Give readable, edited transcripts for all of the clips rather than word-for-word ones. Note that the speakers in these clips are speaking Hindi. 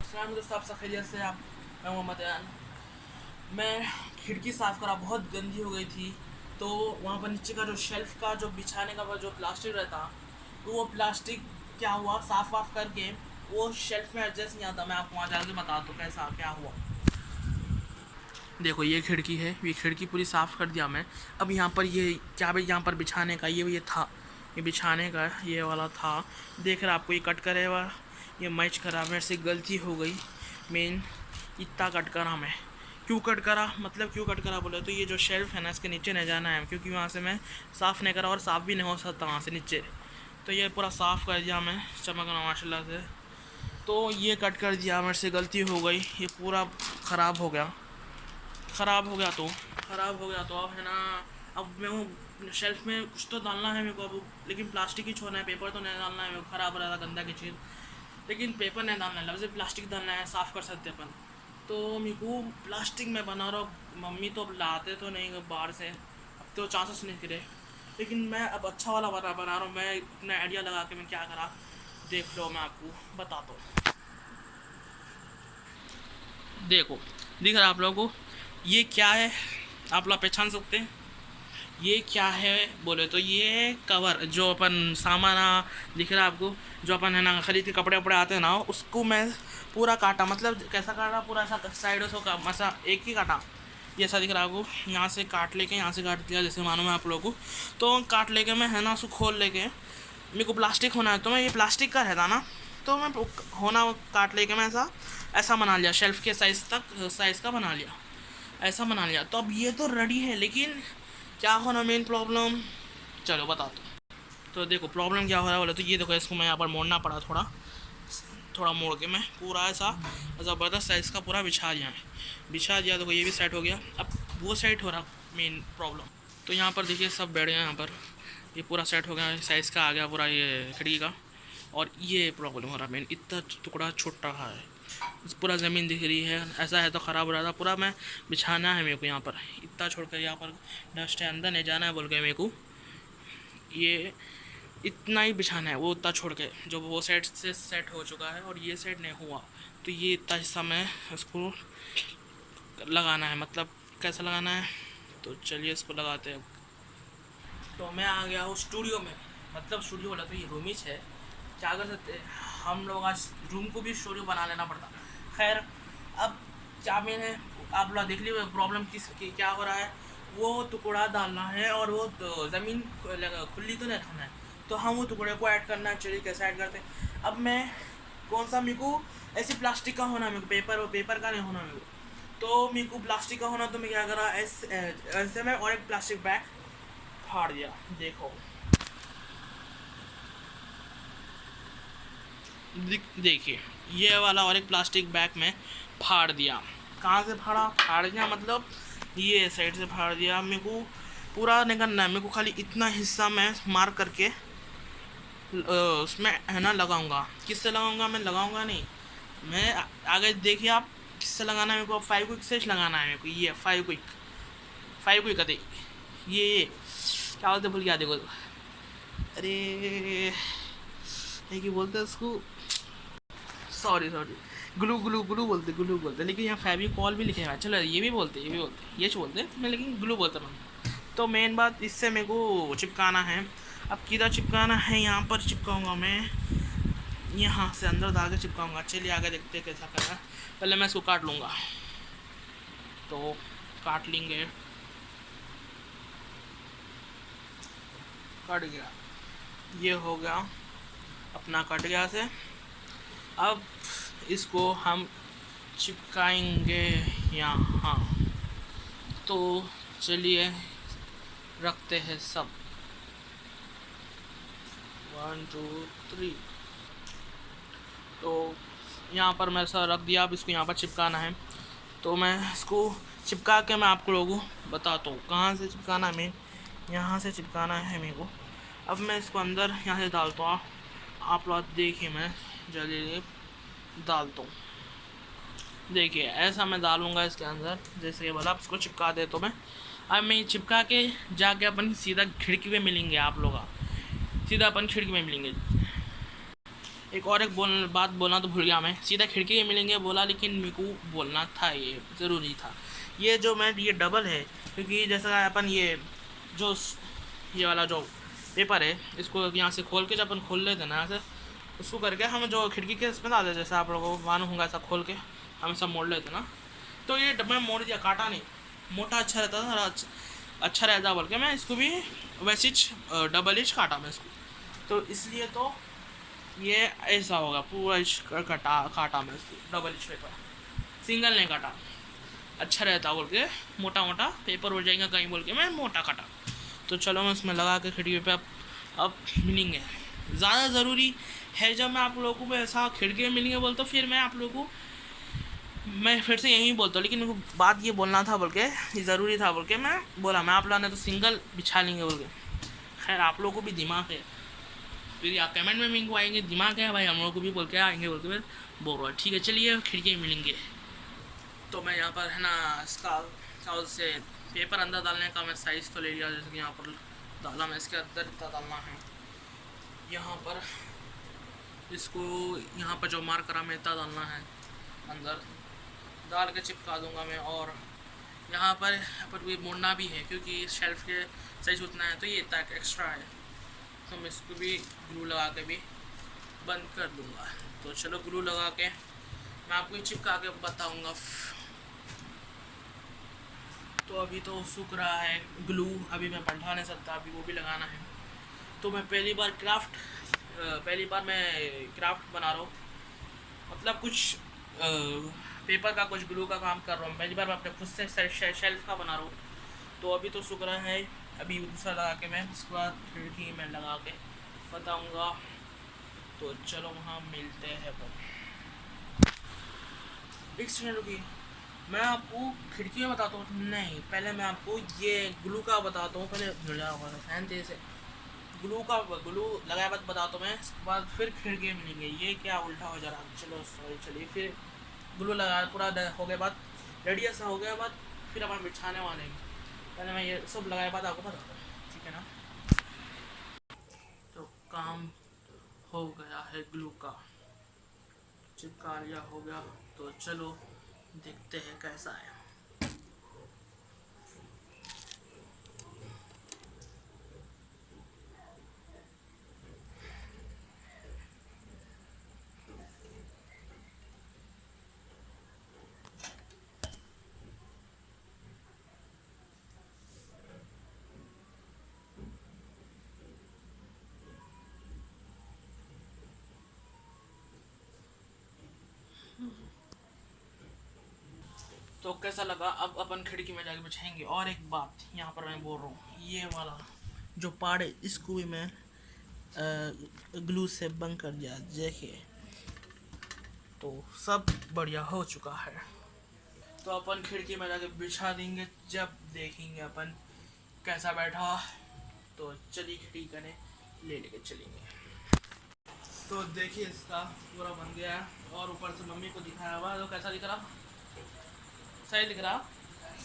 अस्सलाम दोस्तों, आप सब खैरियत से आप। मैं मोहम्मद अयान। मैं खिड़की साफ़ करा, बहुत गंदी हो गई थी। तो वहाँ पर नीचे का जो शेल्फ़ का जो बिछाने का जो प्लास्टिक रहता, तो वो प्लास्टिक क्या हुआ, साफ़ वाफ़ करके वो शेल्फ़ में एडजस्ट नहीं आता। मैं आपको वहाँ जाके बताता हूँ कैसा क्या हुआ। देखो ये खिड़की है, ये खिड़की पूरी साफ़ कर दिया मैं। अब यहाँ पर ये क्या भाई, यहाँ पर बिछाने का ये था, ये बिछाने का ये वाला था। देख रहा आपको, ये कट करे हुआ, ये मैच करा। मेरे से गलती हो गई मेन, इतना कट करा मैं। क्यों कट करा, मतलब क्यों कट करा बोले तो ये जो शेल्फ़ है ना, इसके नीचे नहीं जाना है, क्योंकि वहाँ से मैं साफ़ नहीं करा और साफ़ भी नहीं हो सकता वहाँ से नीचे। तो ये पूरा साफ़ कर दिया मैं, चमकना माशाल्लाह से। तो ये कट कर दिया, मेरे से गलती हो गई, ये पूरा ख़राब हो गया। ख़राब हो गया तो अब है ना, अब मैं वो शेल्फ़ में कुछ तो डालना है मेरे को अब, लेकिन प्लास्टिक ही छोड़ना है, पेपर तो नहीं डालना है मेरे को, ख़राब हो रहा था गंदा की चीज़। लेकिन पेपर नहीं डालना है, लफ्ज़ प्लास्टिक डालना है, साफ़ कर सकते अपन। तो मेरे को प्लास्टिक में बना रहा हूँ। मम्मी तो अब लाते तो नहीं बाहर से, अब तो चांसेस नहीं गिरे। लेकिन मैं अब अच्छा वाला बना रहा हूँ। मैं अपना आइडिया लगा के मैं क्या करा, देख लो, मैं आपको बताता हूँ। देखो, दिख रहा है आप लोगों को ये क्या है, आप लोग पहचान सकते हैं ये क्या है बोले तो ये कवर जो अपन सामान दिख रहा है आपको, जो अपन है ना खरीद के कपड़े वपड़े आते हैं ना, उसको मैं पूरा काटा, मतलब कैसा काटा, पूरा ऐसा साइडों से का ऐसा एक ही काटा। ये ऐसा दिख रहा है आपको, यहाँ से काट लेके यहाँ से काट दिया, जैसे मालूम है आप लोगों को। तो काट लेके मैं है ना उसको खोल लेके, मेरे को प्लास्टिक होना है तो मैं ये प्लास्टिक का रहता ना, तो मैं होना काट लेके मैं ऐसा ऐसा बना लिया, शेल्फ़ के साइज़ तक साइज़ का बना लिया, ऐसा बना लिया। तो अब ये तो रेडी है, लेकिन क्या होना मेन प्रॉब्लम, चलो बता दो। तो देखो प्रॉब्लम क्या हो रहा है बोले तो ये देखो, इसको मैं यहाँ पर मोड़ना पड़ा, थोड़ा थोड़ा मोड़ के मैं पूरा ऐसा ज़बरदस्त साइज़ का पूरा बिछा दिया। देखो ये भी सेट हो गया, अब वो सेट हो रहा मेन प्रॉब्लम। तो यहाँ पर देखिए सब बैठ गए, यहाँ पर ये पूरा सेट हो गया, साइज़ का आ गया पूरा ये खिड़की का। और ये प्रॉब्लम हो रहा मेन, इतना टुकड़ा छूट रहा है, पूरा ज़मीन दिख रही है, ऐसा है तो ख़राब हो रहा था पूरा। मैं बिछाना है मेरे को यहाँ पर, इतना छोड़ कर, यहाँ पर डस्ट है, अंदर नहीं जाना है बोल के मेरे को, ये इतना ही बिछाना है, वो उतना छोड़ के जो वो साइड से सेट हो चुका है और ये साइड नहीं हुआ। तो ये इतना हिस्सा में इसको लगाना है, मतलब कैसा लगाना है, तो चलिए इसको लगाते हैं। तो मैं आ गया हूँ स्टूडियो में, मतलब स्टूडियो बोला तो ये रूम ही है, क्या कर सकते हैं हम लोग, आज रूम को भी स्टूडियो बना लेना पड़ता। खैर, अब क्या मेन है, आप लोग देख लीजिए प्रॉब्लम क्या हो रहा है। वो टुकड़ा डालना है और वो तो ज़मीन खुली तो नहीं रखना है, तो हम वो टुकड़े को ऐड करना है। चलिए कैसे ऐड करते हैं। अब मैं कौन सा, मेरे को ऐसे प्लास्टिक का होना, मेरे को पेपर का नहीं होना मेरे को। तो मेरे को प्लास्टिक का होना, तो मैं क्या करा, ऐसे में और एक प्लास्टिक बैग फाड़ दिया। देखो देखिए, ये वाला और एक प्लास्टिक बैग में फाड़ दिया। कहाँ से फाड़ दिया मतलब ये साइड से फाड़ दिया। मेरे को पूरा नहीं करना है, मेरे को खाली इतना हिस्सा मैं मार करके उसमें है ना लगाऊंगा। किससे लगाऊंगा, मैं लगाऊंगा नहीं, मैं आगे देखिए आप किससे लगाना है मेरे को। 5 क्विक से लगाना है मेरे को, ये 5 क्विक आते, ये क्या बोलते भूल गया, देखो अरे ये बोलते हैं उसको, सॉरी ग्लू बोलते, लेकिन यहाँ फेविकॉल भी लिखे हुआ है। चलो ये भी बोलते ये बोलते मैं, लेकिन ग्लू बोलता हूँ। तो मेन बात इससे मेरे को चिपकाना है। अब किधर चिपकाना है, यहाँ पर चिपकाऊंगा मैं, यहाँ से अंदर डाल के चिपकाऊंगा। चलिए आगे देखते हैं कैसा करना। पहले मैं इसको काट लूँगा, तो काट लेंगे, कट गया, ये हो गया अपना, कट गया से। अब इसको हम चिपकाएंगे यहाँ, तो चलिए रखते हैं सब, 1 2 3। तो यहाँ पर मैं ऐसा रख दिया। अब इसको यहाँ पर चिपकाना है, तो मैं इसको चिपका के मैं आपको लोगों को बताता हूँ कहाँ से चिपकाना है। मेन यहाँ से चिपकाना है मेरे को। अब मैं इसको अंदर यहाँ से डालता हूँ, आप लोग देखिए, मैं जल्दी डालता हूँ। देखिए ऐसा मैं डालूँगा इसके अंदर, जैसे कि बोला इसको चिपका दे। तो मैं अब मैं चिपका के जाके अपन सीधा खिड़की पे मिलेंगे, आप लोग सीधा अपन खिड़की में मिलेंगे। एक बात बोलना तो भूल गया मैं, सीधा खिड़की के मिलेंगे बोला, लेकिन मेरे को बोलना था, ये ज़रूरी था। ये जो मैं ये डबल है, क्योंकि जैसा अपन जो ये वाला जो पेपर है, इसको यहाँ से खोल के जब अपन खोल लेते ना यहाँ से, उसको करके हम जो खिड़की के इसमें डालते, जैसे आप लोगों को मालूम होगा, ऐसा खोल के हम सब मोड़ लेते ना। तो ये मैं मोड़ दिया, काटा नहीं, मोटा अच्छा रहता था, अच्छा रहता बोल के मैं इसको भी वैसे ही डबल इंच काटा मैं इसको। तो इसलिए तो ये ऐसा होगा, पूरा इंच काटा मैं इसको, डबल इंच पेपर, सिंगल नहीं काटा, अच्छा रहता बोल के, मोटा मोटा पेपर हो जाएगा कहीं बोल के मैं मोटा काटा। तो चलो मैं उसमें लगा के खिड़की पे अब मिलेंगे। ज़्यादा ज़रूरी है जब मैं आप लोगों को ऐसा खिड़की में मिलेंगे बोलता, फिर मैं आप लोगों को मैं फिर से यही बोलता हूँ, लेकिन मेरे को बात ये बोलना था बोल के, ये ज़रूरी था बोल के मैं बोला। मैं आप लोगों ने तो सिंगल बिछा लेंगे बोल के, खैर आप लोगों को भी दिमाग है, फिर आप कमेंट में मेरे को आएंगे दिमाग है भाई, हम लोग को भी बोल के आएंगे बोल के मैं बोल रहा हूँ। ठीक है चलिए खिड़की में मिलेंगे। तो मैं यहाँ पर है ना इसका चावल से पेपर अंदर डालने का मैं साइज़ तो ले लिया, जैसे कि यहाँ पर डाला मैं, इसके अंदर इतना डालना है, यहाँ पर इसको यहाँ पर जो मार्क करा मैं इतना डालना है, अंदर डाल के चिपका दूंगा मैं। और यहाँ पर भी मोड़ना भी है, क्योंकि इस शेल्फ के साइज उतना है, तो ये इतना एक्स्ट्रा है, तो मैं इसको भी ग्लू लगा के भी बंद कर दूंगा। तो चलो ग्लू लगा के मैं आपको चिपका के बताऊंगा। तो अभी तो सूख रहा है ग्लू, अभी मैं बैठा नहीं सकता, अभी वो भी लगाना है। तो मैं पहली बार मैं क्राफ्ट बना रहा हूँ, मतलब कुछ पेपर का कुछ ग्लू का काम कर रहा हूँ, पहली बार मैं अपने खुद से शेल्फ का बना रहा हूँ। तो अभी तो सूख रहा है, अभी दूसरा लगा के मैं उसके बाद खिड़की में लगा के बताऊँगा। तो चलो वहाँ मिलते हैं। एक सेकंड रुकिए, मैं आपको खिड़की में बताता हूँ, नहीं पहले मैं आपको ये ग्लू का बताता हूँ, पहले जुड़ा हुआ फैन तेज से ग्लू लगाए बाद बताता हूँ मैं, इसके बाद फिर खिड़की में मिलेंगे। ये क्या उल्टा हो जा रहा है, चलो सॉरी, चलिए फिर ग्लू लगा पूरा हो गया बाद, रेडी ऐसा हो गया बाद, फिर अपन बिछाने वाले हैं। पहले मैं ये सब लगाए बाद आपको बताता हूँ, ठीक है ना। तो काम हो गया है, ग्लू का चिपका लिया हो गया, तो चलो देखते हैं कैसा है। तो कैसा लगा, अब अपन खिड़की में जाके बिछाएंगे। और एक बात यहाँ पर मैं बोल रहा हूँ, ये वाला जो पार्ट है इसको भी मैं ग्लू से बंद कर दिया, देखिए तो सब बढ़िया हो चुका है। तो अपन खिड़की में जाके बिछा देंगे, जब देखेंगे अपन कैसा बैठा। तो चलिए खिड़की करने ले लेके चलेंगे। तो देखिए इसका पूरा बन गया है, और ऊपर से मम्मी को दिखाया हुआ, तो कैसा दिख रहा, सही दिख रहा।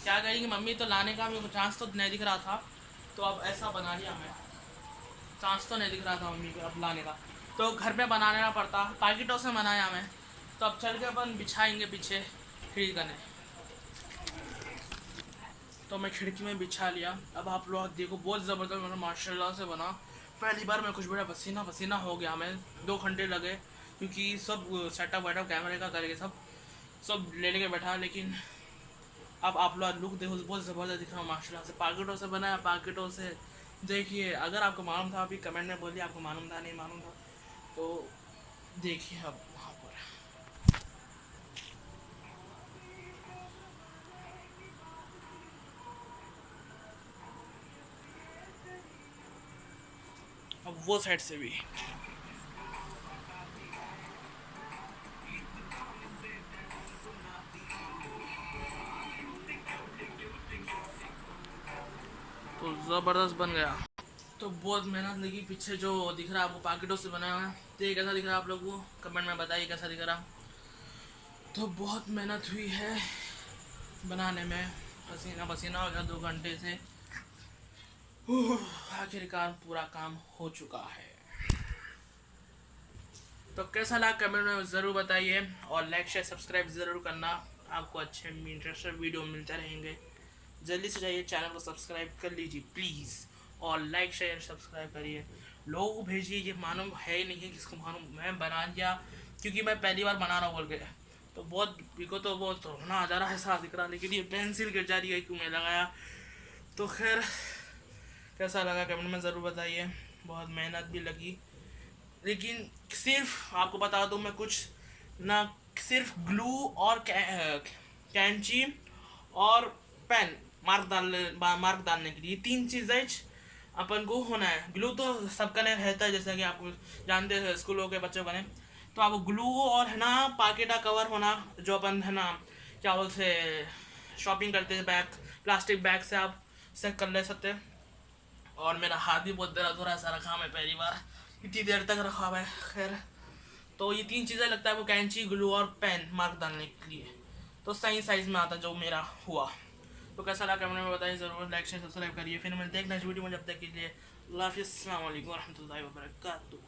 क्या कहेगी मम्मी, तो लाने का मेरे को चांस तो नहीं दिख रहा था, तो अब ऐसा बना लिया मैं, चांस तो नहीं दिख रहा था मम्मी को अब लाने का, तो घर पे बनाना पड़ता, पैकेटों से बनाया मैं। तो अब चल के अपन बिछाएंगे पीछे खिड़की करने। तो मैं खिड़की में बिछा लिया, अब आप लोग देखो बहुत ज़बरदस्त मतलब माशाल्लाह से बना। पहली बार मैं कुछ बड़ा पसीना पसीना हो गया, मैं 2 घंटे लगे, क्योंकि सब सेटअप वेटअप कैमरे का करके सब ले लेके बैठा। लेकिन अब आप लोग लुक देखो, बहुत ज़बरदस्त दिख रहा है माशाल्लाह से, पैकेटों से बनाया, पैकेटों से। देखिए अगर आपको मालूम था अभी कमेंट में बोलिए, आपको मालूम था नहीं मालूम था, तो देखिए अब वहाँ पर अब वो साइड से भी। तो ज़बरदस्त बन गया। तो बहुत मेहनत लगी, पीछे जो दिख रहा है आपको पैकेटों से बनाया हुआ है, तो ये कैसा दिख रहा है आप लोग को कमेंट में बताइए कैसा दिख रहा। तो बहुत मेहनत हुई है बनाने में, पसीना पसीना हो गया 2 घंटे से, आखिरकार पूरा काम हो चुका है। तो कैसा लगा कमेंट में ज़रूर बताइए, और लाइक शेयर सब्सक्राइब ज़रूर करना। आपको अच्छे इंटरेस्टेड वीडियो मिलते रहेंगे। जल्दी से जाइए चैनल को सब्सक्राइब कर लीजिए प्लीज़, और लाइक शेयर सब्सक्राइब करिए। लोगों को भेजिए, ये मालूम है ही नहीं है किसको मालूम मैं बना दिया, क्योंकि मैं पहली बार बना रहा हूँ बोल के। तो बहुत बिको तो बहुत रोना आ जा रहा है साथ दिख रहा, लेकिन ये पेंसिल गिर जा रही है क्यों मैं लगाया। तो खैर कैसा लगा कमेंट में ज़रूर बताइए। बहुत मेहनत भी लगी, लेकिन सिर्फ आपको बता दूं मैं कुछ ना, सिर्फ ग्लू और कैंची और पेन, मार्क डालने के लिए तीन चीज़ें अपन को होना है। ग्लू तो सबका नहीं रहता है, जैसा कि आपको जानते हैं स्कूलों के बच्चों का नहीं। तो आपको ग्लू और है ना पाकेटा कवर होना, जो अपन है ना क्या बोलते शॉपिंग करते हैं बैग, प्लास्टिक बैग से आप सेट कर ले सकते हैं। और मेरा हाथ भी बहुत दर्द हो रहा है, सारा काम है पहली बार इतनी देर तक रखा हुआ है। खैर तो ये तीन चीज़ें लगता है वो कैंची ग्लू और पेन मार्क डालने के लिए, तो सही साइज़ में आता जो मेरा हुआ। तो कैसा लगा कमेंट में बताइए ज़रूर, लाइक शेयर सब्सक्राइब करिए। फिर मिलते हैं नेक्स्ट वीडियो में, जब तक के लिए अल्लाह हाफिज़, अस्सलाम वालेकुम रहमतुल्लाहि व बरकातुहू।